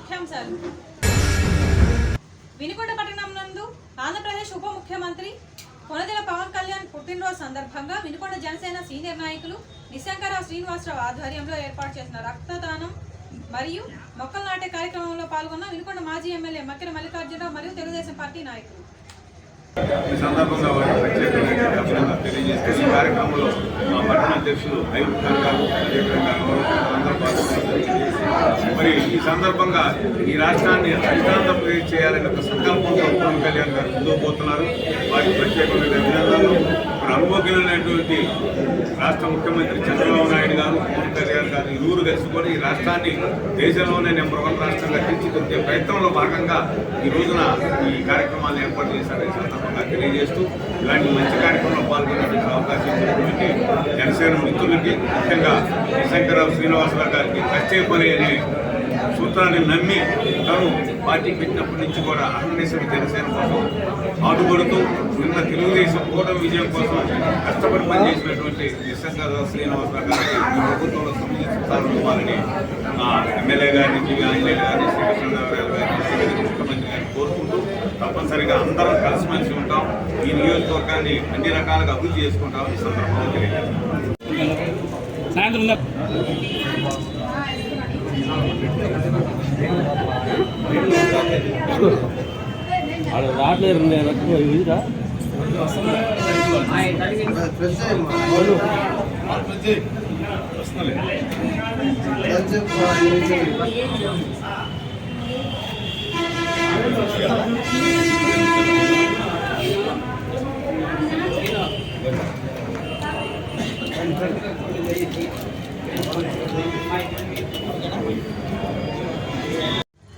ముఖ్యాంశాలు. వినుకొండ పట్టణం నందు ఆంధ్రప్రదేశ్ ఉప ముఖ్యమంత్రి కొనదెల పవన్ కళ్యాణ్ పుట్టినరోజు సందర్భంగా వినుకొండ జనసేన సీనియర్ నాయకులు నిశంకరావు శ్రీనివాసరావు ఆధ్వర్యంలో ఏర్పాటు చేసిన రక్తదానం మరియు మొక్కలు నాటే కార్యక్రమంలో పాల్గొన్న వినుకొండ మాజీ ఎమ్మెల్యే మక్కిన మల్లికార్జునరావు మరియు తెలుగుదేశం పార్టీ నాయకులు. ఈ సందర్భంగా వారికి ప్రత్యేకంగా అభినందనలు తెలియజేస్తూ ఈ కార్యక్రమంలో మా పట్టణ అధ్యక్షులు అయ్యూబ్ ఖాన్ గారు అందరూ పాల్గొన్నారు. మరి ఈ సందర్భంగా ఈ రాష్ట్రాన్ని ఆంధ్రప్రదేశ్ చేయాలనే ఒక సంకల్పంతో పవన్ కళ్యాణ్ గారు ముందుకు పోతున్నారు. వారికి ప్రత్యేకమైన అభినందనలు. మరి అనుభవజ్ఞులైనటువంటి రాష్ట్ర ముఖ్యమంత్రి చంద్రబాబు నాయుడు గారు, పవన్ కళ్యాణ్ గారు ఇరువురు కలిసి కూడా ఈ రాష్ట్రాన్ని దేశంలోనే నెంబర్ 1 రాష్ట్రంగా తీర్చిదిద్దే ప్రయత్నంలో భాగంగా ఈ రోజున ఈ కార్యక్రమాలను ఏర్పాటు చేశారని సందర్భంగా తెలియజేస్తూ ఇలాంటి మంచి కార్యక్రమంలో పాల్గొనేందుకు అవకాశం ఇచ్చినటువంటి జనసేన మిత్రులకి, ముఖ్యంగా నిశంకరావు శ్రీనివాసరావు గారికి వచ్చే పని అనే సూత్రాన్ని నమ్మి తను పార్టీ పెట్టినప్పటి నుంచి కూడా అహర్నిశలు జనసేన కోసం ఆడుపడుతూ నిన్న తెలుగుదేశం కూటమి విజయం కోసం కష్టపడి పనిచేసినటువంటి నిశంకరావు శ్రీనివాసరావు గారికి ప్రభుత్వంలో సముచితాలు ఇవ్వాలని ఎమ్మెల్యే గారిని, ఆంజనేయులు గారిని, శ్రీకృష్ణదేవరాయలు గారిని, ముఖ్యమంత్రి గారిని కోరుకుంటూ తప్పనిసరిగా అందరం కలిసిమెలిసి ఉంటాం. ఈ నియోజకవర్గాన్ని అన్ని రకాలుగా అభివృద్ధి చేసుకుంటాం. ఈ సందర్భంగా తెలియజేస్తాం. రావట్లేదు ఇదిరా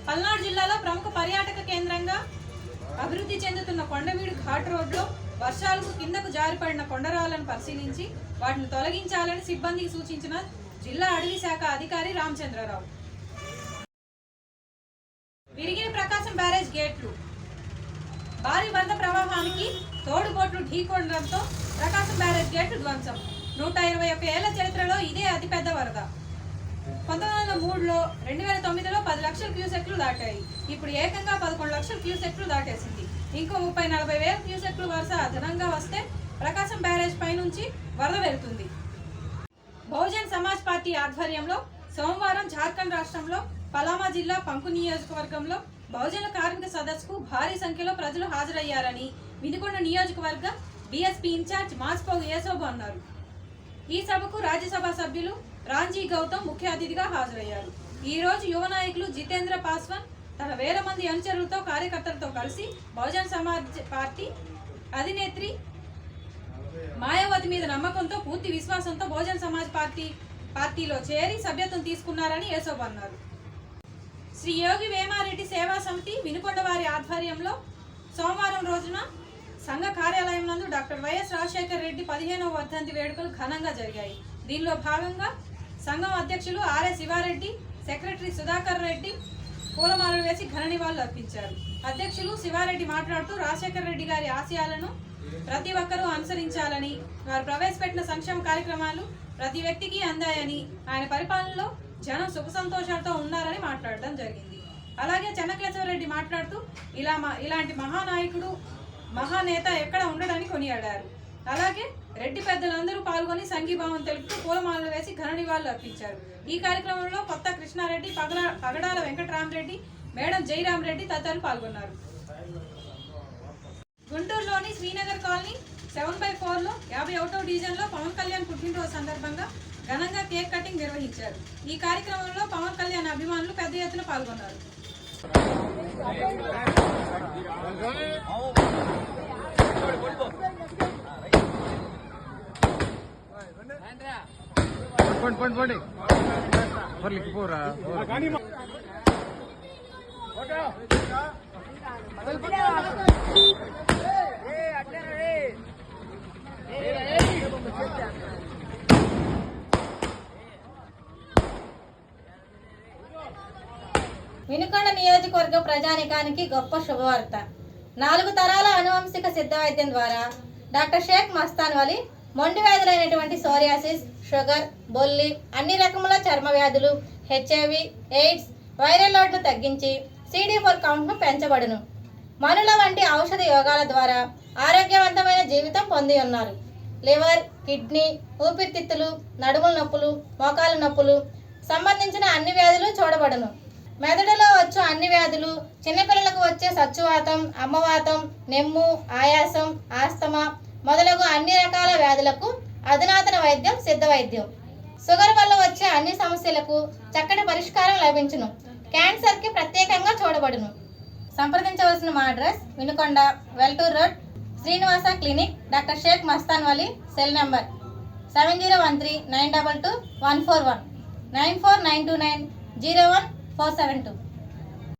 పల్నాడు జిల్లాలో ప్రముఖ పర్యాటక కేంద్రంగా అభివృద్ధి చెందుతున్న కొండవీడు ఘాట్ రోడ్లో వర్షాలకు కిందకు జారిపడిన కొండరాళ్లను పరిశీలించి వాటిని తొలగించాలని సిబ్బందికి సూచించిన జిల్లా అటవీ శాఖ అధికారి రామచంద్రరావు. విరిగిన ప్రకాశం బ్యారేజ్ గేట్లు. భారీ వరద ప్రవాహానికి తోడుబోట్లు ఢీకొనడంతో ప్రకాశం బ్యారేజ్ గేట్లు ధ్వంసం. 121 ఏళ్ల చరిత్రలో ఇదే అతిపెద్ద వరద. 1903లో 2009లో 10 లక్షల క్యూసెక్లు దాటాయి. ఇప్పుడు ఏకంగా 11 లక్షల క్యూసెక్లు దాటేసింది. ఇంకో 30-40 వేల క్యూసెక్లు వరుస అదనంగా వస్తే ప్రకాశం బ్యారేజ్ పై నుంచి వరద వెళ్తుంది. బహుజన్ సమాజ్ పార్టీ ఆధ్వర్యంలో సోమవారం జార్ఖండ్ రాష్ట్రంలో పలామా జిల్లా పంకు నియోజకవర్గంలో బహుజన కార్మిక సదస్సుకు భారీ సంఖ్యలో ప్రజలు హాజరయ్యారని వినుకొండ నియోజకవర్గ బీఎస్పీ ఇన్ఛార్జ్ మాస్పోగు యేసోబు అన్నారు. ఈ సభకు రాజ్యసభ సభ్యులు రాంజీ గౌతమ్ ముఖ్య అతిథిగా హాజరయ్యారు. ఈ రోజు యువ నాయకులు జితేంద్ర పాస్వాన్ తన 1000 మంది అనుచరులతో కార్యకర్తలతో కలిసి బహుజన్ సమాజ్ పార్టీ అధినేత్రి మాయావతి మీద నమ్మకంతో పూర్తి విశ్వాసంతో బహుజన్ సమాజ్ పార్టీలో చేరి సభ్యత్వం తీసుకున్నారని యేసోబు అన్నారు. శ్రీ యోగి వేమారెడ్డి సేవా సమితి వినుకొండ వారి ఆధ్వర్యంలో సోమవారం రోజున సంఘ కార్యాలయం నందు డాక్టర్ వైఎస్ రాజశేఖర రెడ్డి 15వ వర్ధంతి వేడుకలు ఘనంగా జరిగాయి. దీనిలో భాగంగా సంఘం అధ్యక్షులు ఆర్ఎస్ శివారెడ్డి, సెక్రటరీ సుధాకర్ రెడ్డి పూలమాలలు వేసి ఘన నివాళులు అర్పించారు. అధ్యక్షులు శివారెడ్డి మాట్లాడుతూ రాజశేఖర రెడ్డి గారి ఆశయాలను ప్రతి ఒక్కరూ అనుసరించాలని, వారు ప్రవేశపెట్టిన సంక్షేమ కార్యక్రమాలు ప్రతి వ్యక్తికి అందాయని, ఆయన పరిపాలనలో జనం సుఖ సంతోషాలతో ఉన్నారని మాట్లాడడం జరిగింది. అలాగే చెన్నకేశవరెడ్డి మాట్లాడుతూ ఇలాంటి మహానాయకుడు, మహానేత ఎక్కడ ఉండడని కొనియాడారు. అలాగే రెడ్డి పెద్దలందరూ పాల్గొని సంఘీభావం తెలుపుతూ పూలమాలలు వేసి ఘన నివాళులు అర్పించారు. ఈ కార్యక్రమంలో కొత్త కృష్ణారెడ్డి, పగడాల వెంకటరామరెడ్డి, మేడం జయరామరెడ్డి తదితరులు పాల్గొన్నారు. గుంటూరులోని శ్రీనగర్ కాలనీ 7/4లో 51వ డివిజన్లో పవన్ కళ్యాణ్ పుట్టినరోజు సందర్భంగా ఘనంగా కేక్ కటింగ్ నిర్వహించారు. ఈ కార్యక్రమంలో పవన్ కళ్యాణ్ అభిమానులు పెద్ద ఎత్తున పాల్గొన్నారు. వినుకొండ నియోజకవర్గ ప్రజానికానికి గొప్ప శుభవార్త. 4 తరాల అనువంశిక సిద్ధ వైద్యం ద్వారా డాక్టర్ షేక్ మస్తాన్ వలి మొండి వ్యాధులైనటువంటి సోరియాసిస్, షుగర్, బొల్లి, అన్ని రకముల చర్మ వ్యాధులు, HIV, ఎయిడ్స్, వైరల్ లోడ్ను తగ్గించి CD4 కౌంట్ను పెంచబడును. మనుల వంటి ఔషధ యోగాల ద్వారా ఆరోగ్యవంతమైన జీవితం పొంది ఉన్నారు. లివర్, కిడ్నీ, ఊపిరితిత్తులు, నడుముల నొప్పులు, మోకాల నొప్పులు సంబంధించిన అన్ని వ్యాధులు చూడబడును. మెదడులో వచ్చు అన్ని వ్యాధులు, చిన్నపిల్లలకు వచ్చే సచ్చువాతం, అమ్మవాతం, నెమ్ము, ఆయాసం, ఆస్తమా మొదలగు అన్ని రకాల వ్యాధులకు అధునాతన వైద్యం సిద్ధ వైద్యం. షుగర్ వల్ల వచ్చే అన్ని సమస్యలకు చక్కటి పరిష్కారం లభించును. క్యాన్సర్కి ప్రత్యేకంగా చూడబడును. సంప్రదించవలసిన మా address Vinukonda, Veltur road, Srinivasa clinic, doctor Sheikh Mastan Vali. Cell number 7013922141 9492901 472.